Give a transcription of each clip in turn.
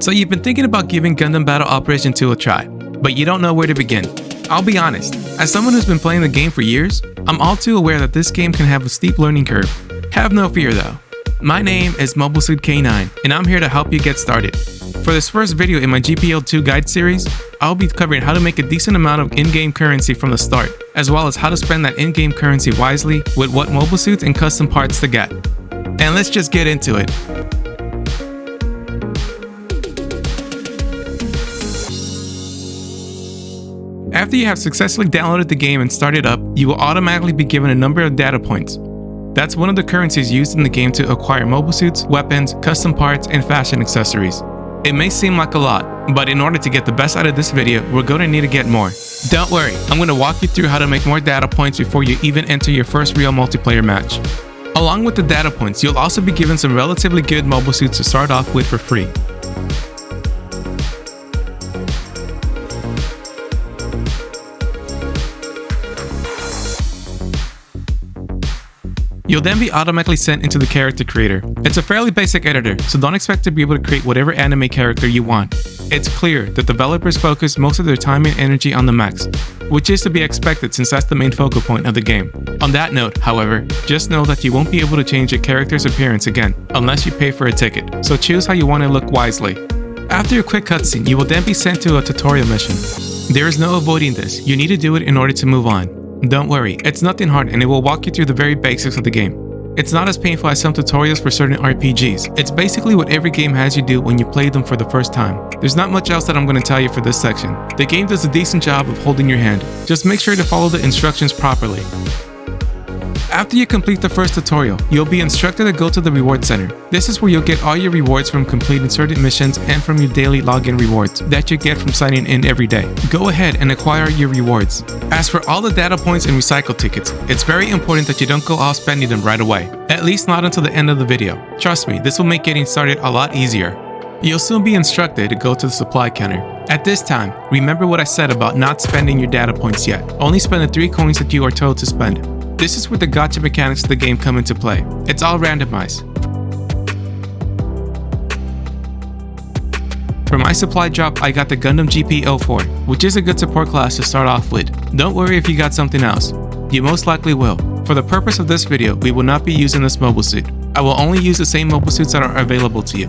So you've been thinking about giving Gundam Battle Operation 2 a try, but you don't know where to begin. I'll be honest, as someone who's been playing the game for years, I'm all too aware that this game can have a steep learning curve. Have no fear though. My name is Mobile Suit K9, and I'm here to help you get started. For this first video in my GPL2 guide series, I'll be covering how to make a decent amount of in-game currency from the start, as well as how to spend that in-game currency wisely with what mobile suits and custom parts to get. And let's just get into it. After you have successfully downloaded the game and started up, you will automatically be given a number of data points. That's one of the currencies used in the game to acquire mobile suits, weapons, custom parts, and fashion accessories. It may seem like a lot, but in order to get the best out of this video, we're going to need to get more. Don't worry, I'm going to walk you through how to make more data points before you even enter your first real multiplayer match. Along with the data points, you'll also be given some relatively good mobile suits to start off with for free. You'll then be automatically sent into the character creator. It's a fairly basic editor, so don't expect to be able to create whatever anime character you want. It's clear that developers focus most of their time and energy on the mechs, which is to be expected since that's the main focal point of the game. On that note, however, just know that you won't be able to change your character's appearance again, unless you pay for a ticket, so choose how you want to look wisely. After a quick cutscene, you will then be sent to a tutorial mission. There is no avoiding this, you need to do it in order to move on. Don't worry, it's nothing hard and it will walk you through the very basics of the game. It's not as painful as some tutorials for certain RPGs. It's basically what every game has you do when you play them for the first time. There's not much else that I'm going to tell you for this section. The game does a decent job of holding your hand. Just make sure to follow the instructions properly. After you complete the first tutorial, you'll be instructed to go to the reward center. This is where you'll get all your rewards from completing certain missions and from your daily login rewards that you get from signing in every day. Go ahead and acquire your rewards. As for all the data points and recycle tickets, it's very important that you don't go off spending them right away. At least not until the end of the video. Trust me, this will make getting started a lot easier. You'll soon be instructed to go to the supply counter. At this time, remember what I said about not spending your data points yet. Only spend the 3 coins that you are told to spend. This is where the gacha mechanics of the game come into play. It's all randomized. For my supply drop, I got the Gundam GP04, which is a good support class to start off with. Don't worry if you got something else. You most likely will. For the purpose of this video, we will not be using this mobile suit. I will only use the same mobile suits that are available to you.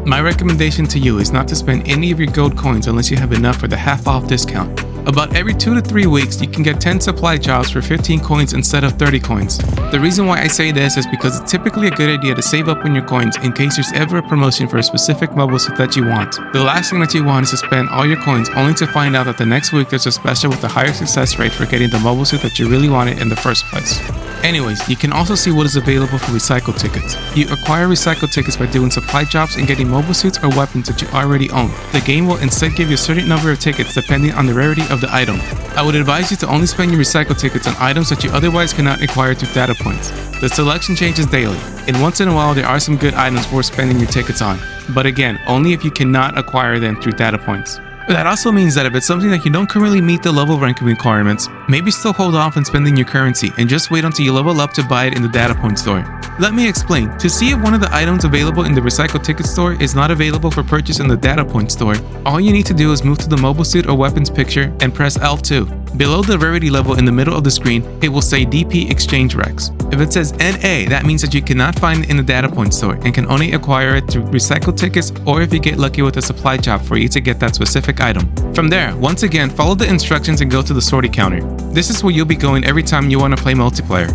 My recommendation to you is not to spend any of your gold coins unless you have enough for the half-off discount. About every 2 to 3 weeks, you can get 10 supply jobs for 15 coins instead of 30 coins. The reason why I say this is because it's typically a good idea to save up on your coins in case there's ever a promotion for a specific mobile suit that you want. The last thing that you want is to spend all your coins only to find out that the next week there's a special with a higher success rate for getting the mobile suit that you really wanted in the first place. Anyways, you can also see what is available for recycle tickets. You acquire recycle tickets by doing supply drops and getting mobile suits or weapons that you already own. The game will instead give you a certain number of tickets depending on the rarity of the item. I would advise you to only spend your recycle tickets on items that you otherwise cannot acquire through data points. The selection changes daily, and once in a while there are some good items worth spending your tickets on. But again, only if you cannot acquire them through data points. That also means that if it's something that you don't currently meet the level ranking requirements, maybe still hold off on spending your currency and just wait until you level up to buy it in the data point store. Let me explain. To see if one of the items available in the recycle ticket store is not available for purchase in the data point store, all you need to do is move to the mobile suit or weapons picture and press L2. Below the rarity level in the middle of the screen, it will say DP Exchange Rex. If it says NA, that means that you cannot find it in the data point store and can only acquire it through recycle tickets or if you get lucky with a supply job for you to get that specific item. From there, once again, follow the instructions and go to the sorting counter. This is where you'll be going every time you want to play multiplayer.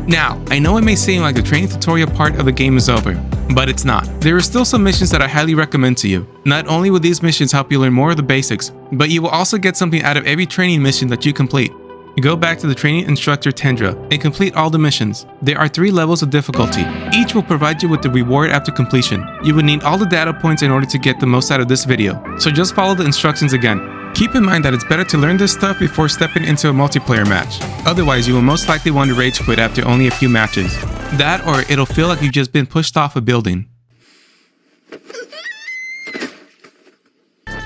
Now, I know it may seem like the training tutorial part of the game is over, but it's not. There are still some missions that I highly recommend to you. Not only will these missions help you learn more of the basics, but you will also get something out of every training mission that you complete. Go back to the training instructor Tendra and complete all the missions. There are 3 levels of difficulty. Each will provide you with the reward after completion. You would need all the data points in order to get the most out of this video, so just follow the instructions again. Keep in mind that it's better to learn this stuff before stepping into a multiplayer match. Otherwise, you will most likely want to rage quit after only a few matches. That or it'll feel like you've just been pushed off a building.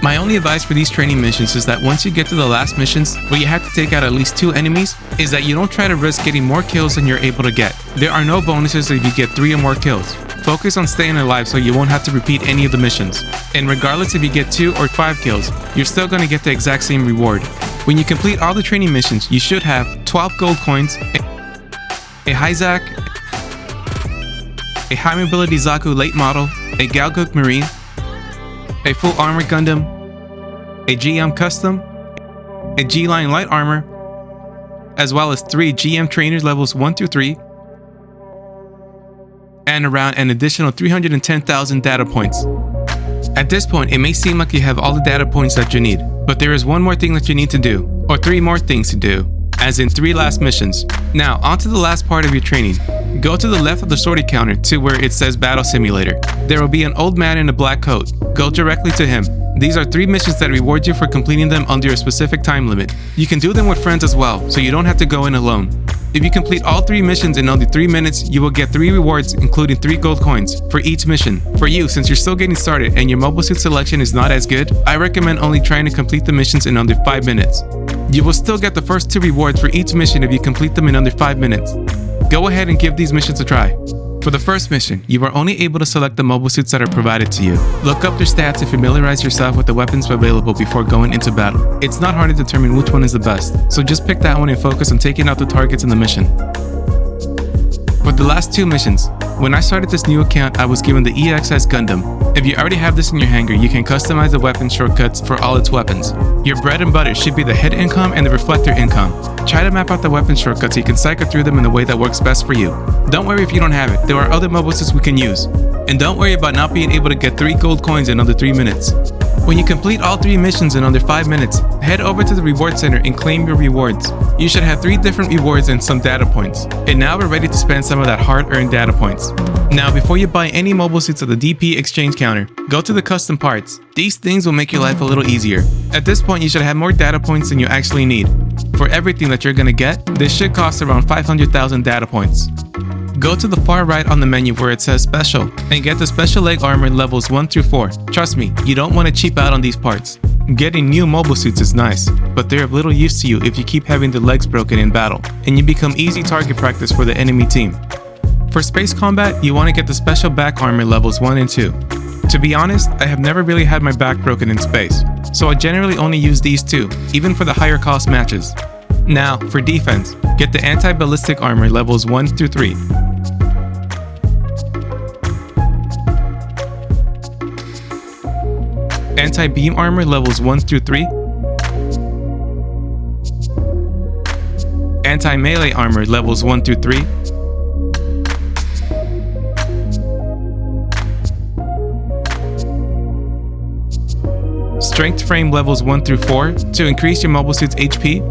My only advice for these training missions is that once you get to the last missions, where you have to take out at least 2 enemies, is that you don't try to risk getting more kills than you're able to get. There are no bonuses if you get 3 or more kills. Focus on staying alive so you won't have to repeat any of the missions. And regardless if you get 2 or 5 kills, you're still going to get the exact same reward. When you complete all the training missions, you should have 12 gold coins, a Hyzak, a high mobility Zaku late model, a Galguk Marine, a full armor Gundam, a GM custom, a G-Line light armor, as well as 3 GM trainers levels 1 through 3, and around an additional 310,000 data points. At this point, it may seem like you have all the data points that you need, but there is one more thing that you need to do, or 3 more things to do, as in 3 last missions. Now, on to the last part of your training. Go to the left of the sortie counter to where it says Battle Simulator. There will be an old man in a black coat. Go directly to him. These are 3 missions that reward you for completing them under a specific time limit. You can do them with friends as well, so you don't have to go in alone. If you complete all 3 missions in under 3 minutes, you will get 3 rewards, including 3 gold coins for each mission. For you, since you're still getting started and your mobile suit selection is not as good, I recommend only trying to complete the missions in under 5 minutes. You will still get the first 2 rewards for each mission if you complete them in under 5 minutes. Go ahead and give these missions a try. For the first mission, you are only able to select the mobile suits that are provided to you. Look up their stats to familiarize yourself with the weapons available before going into battle. It's not hard to determine which one is the best, so just pick that one and focus on taking out the targets in the mission. For the last 2 missions, when I started this new account, I was given the EXS Gundam. If you already have this in your hangar, you can customize the weapon shortcuts for all its weapons. Your bread and butter should be the head income and the reflector income. Try to map out the weapon shortcuts so you can cycle through them in the way that works best for you. Don't worry if you don't have it, there are other mobile suits we can use. And don't worry about not being able to get 3 gold coins in under 3 minutes. When you complete all 3 missions in under 5 minutes, head over to the reward center and claim your rewards. You should have 3 different rewards and some data points. And now we're ready to spend some of that hard-earned data points. Now, before you buy any mobile suits at the DP exchange counter, go to the custom parts. These things will make your life a little easier. At this point, you should have more data points than you actually need. For everything that you're gonna get, this should cost around 500,000 data points. Go to the far right on the menu where it says Special and get the Special Leg Armor levels 1 through 4. Trust me, you don't want to cheap out on these parts. Getting new mobile suits is nice, but they're of little use to you if you keep having the legs broken in battle, and you become easy target practice for the enemy team. For space combat, you want to get the Special Back Armor levels 1 and 2. To be honest, I have never really had my back broken in space, so I generally only use these 2, even for the higher cost matches. Now, for defense, get the Anti-Ballistic Armor levels 1 through 3. Anti-Beam Armor levels 1 through 3. Anti-Melee Armor levels 1 through 3. Strength Frame levels 1 through 4 to increase your mobile suit's HP.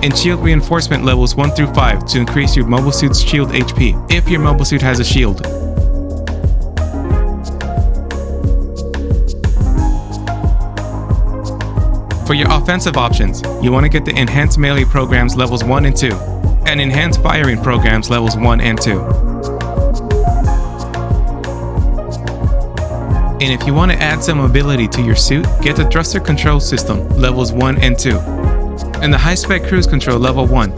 And Shield Reinforcement levels 1 through 5 to increase your mobile suit's shield HP, if your mobile suit has a shield. For your offensive options, you want to get the Enhanced Melee Programs levels 1 and 2, and Enhanced Firing Programs levels 1 and 2. And if you want to add some mobility to your suit, get the Thruster Control System levels 1 and 2, and the High Spec Cruise Control level 1.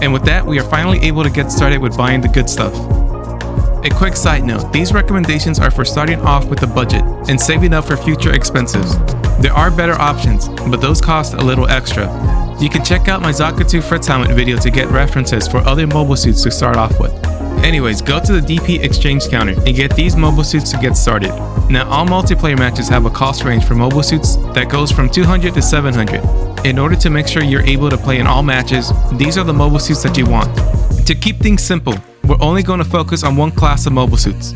And with that, we are finally able to get started with buying the good stuff. A quick side note, these recommendations are for starting off with a budget and saving up for future expenses. There are better options, but those cost a little extra. You can check out my Zaku Fritz Helmet video to get references for other mobile suits to start off with. Anyways, go to the DP exchange counter and get these mobile suits to get started. Now, all multiplayer matches have a cost range for mobile suits that goes from 200 to 700. In order to make sure you're able to play in all matches, these are the mobile suits that you want. To keep things simple, we're only going to focus on one class of mobile suits.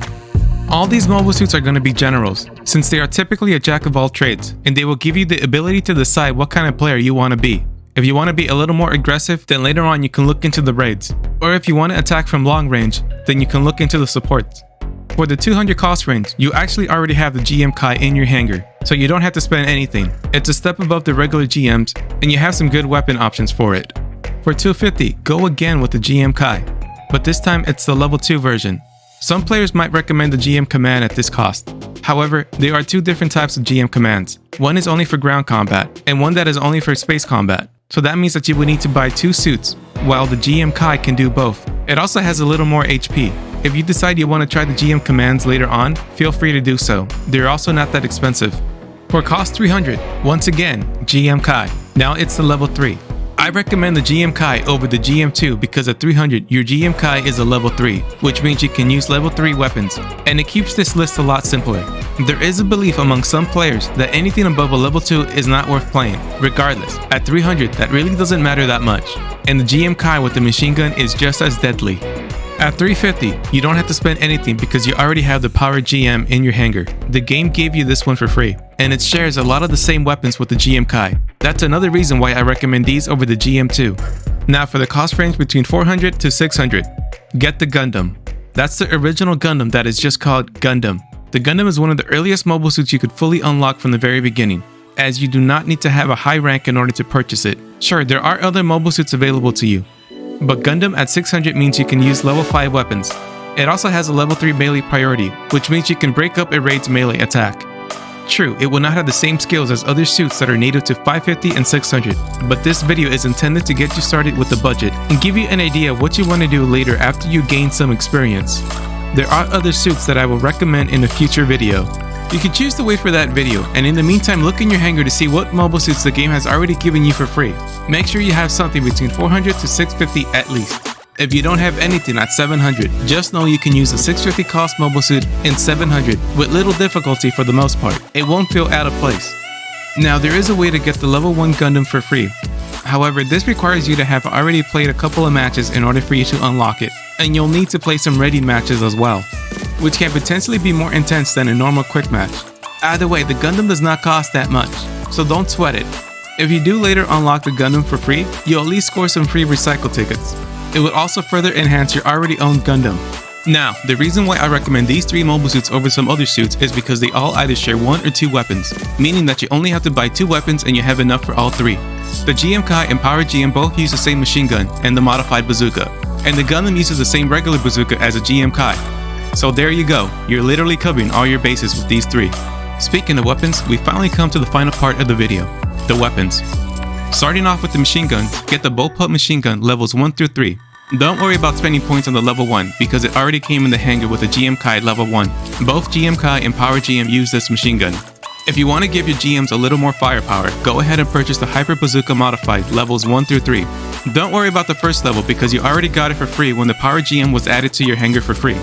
All these mobile suits are going to be generals, since they are typically a jack of all trades, and they will give you the ability to decide what kind of player you want to be. If you want to be a little more aggressive, then later on you can look into the raids. Or if you want to attack from long range, then you can look into the supports. For the 200 cost range, you actually already have the GM Kai in your hangar, so you don't have to spend anything. It's a step above the regular GMs, and you have some good weapon options for it. For 250, go again with the GM Kai, but this time it's the level 2 version. Some players might recommend the GM command at this cost. However, there are 2 different types of GM commands. One is only for ground combat, and one that is only for space combat. So that means that you would need to buy 2 suits. while the GM Kai can do both. It also has a little more HP. If you decide you want to try the GM commands later on, feel free to do so. They're also not that expensive. For cost 300, once again, GM Kai. Now it's the level 3. I recommend the GM Kai over the GM2 because at 300, your GM Kai is a level 3, which means you can use level 3 weapons, and it keeps this list a lot simpler. There is a belief among some players that anything above a level 2 is not worth playing. Regardless, at 300, that really doesn't matter that much, and the GM Kai with the machine gun is just as deadly. At 350, you don't have to spend anything because you already have the Power GM in your hangar. The game gave you this one for free, and it shares a lot of the same weapons with the GM Kai. That's another reason why I recommend these over the GM2. Now for the cost range between 400 to 600, get the Gundam. That's the original Gundam that is just called Gundam. The Gundam is one of the earliest mobile suits you could fully unlock from the very beginning, as you do not need to have a high rank in order to purchase it. Sure, there are other mobile suits available to you, but Gundam at 600 means you can use level 5 weapons. It also has a level 3 melee priority, which means you can break up a raid's melee attack. True, it will not have the same skills as other suits that are native to 550 and 600, but this video is intended to get you started with the budget and give you an idea of what you want to do later after you gain some experience. There are other suits that I will recommend in a future video. You can choose to wait for that video, and in the meantime look in your hangar to see what mobile suits the game has already given you for free. Make sure you have something between 400 to 650 at least. If you don't have anything at 700, just know you can use a 650 cost mobile suit in 700 with little difficulty for the most part. It won't feel out of place. Now there is a way to get the level 1 Gundam for free. However, this requires you to have already played a couple of matches in order for you to unlock it, and you'll need to play some ready matches as well, which can potentially be more intense than a normal quick match. Either way, the Gundam does not cost that much, so don't sweat it. If you do later unlock the Gundam for free, you'll at least score some free recycle tickets. It would also further enhance your already owned Gundam. Now, the reason why I recommend these 3 mobile suits over some other suits is because they all either share 1 or 2 weapons, meaning that you only have to buy 2 weapons and you have enough for all 3. The GM Kai and Power GM both use the same machine gun and the modified bazooka, and the Gundam uses the same regular bazooka as a GM Kai. So there you go, you're literally covering all your bases with these 3. Speaking of weapons, we finally come to the final part of the video, the weapons. Starting off with the machine gun, get the bullpup machine gun levels 1 through 3. Don't worry about spending points on the level 1 because it already came in the hangar with the GM Kai level 1. Both GM Kai and Power GM use this machine gun. If you want to give your GMs a little more firepower, go ahead and purchase the Hyper Bazooka Modified levels 1 through 3. Don't worry about the first level because you already got it for free when the Power GM was added to your hangar for free.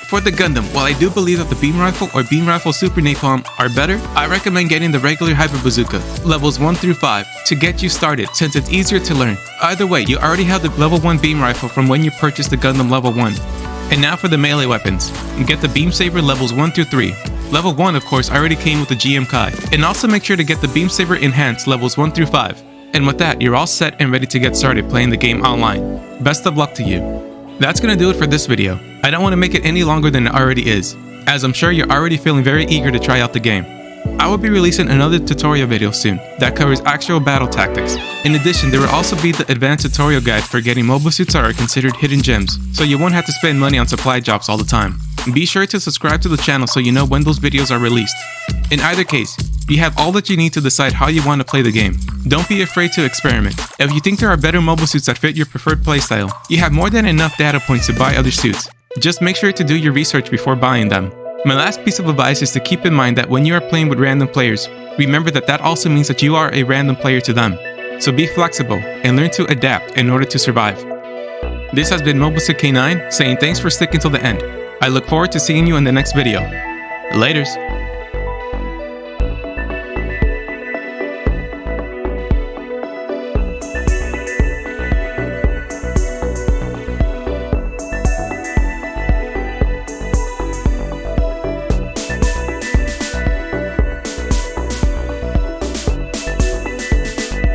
For the Gundam, while I do believe that the Beam Rifle or Beam Rifle Super Napalm are better, I recommend getting the regular Hyper Bazooka, levels 1 through 5, to get you started since it's easier to learn. Either way, you already have the level 1 Beam Rifle from when you purchased the Gundam level 1. And now for the melee weapons, get the Beam Saber levels 1 through 3. Level 1 of course already came with the GM Kai, and also make sure to get the Beam Saber Enhanced levels 1 through 5. And with that, you're all set and ready to get started playing the game online. Best of luck to you. That's gonna do it for this video. I don't want to make it any longer than it already is, as I'm sure you're already feeling very eager to try out the game. I will be releasing another tutorial video soon that covers actual battle tactics. In addition, there will also be the advanced tutorial guide for getting mobile suits that are considered hidden gems, so you won't have to spend money on supply drops all the time. Be sure to subscribe to the channel so you know when those videos are released. In either case, you have all that you need to decide how you want to play the game. Don't be afraid to experiment. If you think there are better mobile suits that fit your preferred playstyle, you have more than enough data points to buy other suits. Just make sure to do your research before buying them. My last piece of advice is to keep in mind that when you are playing with random players, remember that also means that you are a random player to them. So be flexible and learn to adapt in order to survive. This has been MobileSuitK9 saying thanks for sticking till the end. I look forward to seeing you in the next video. Laters.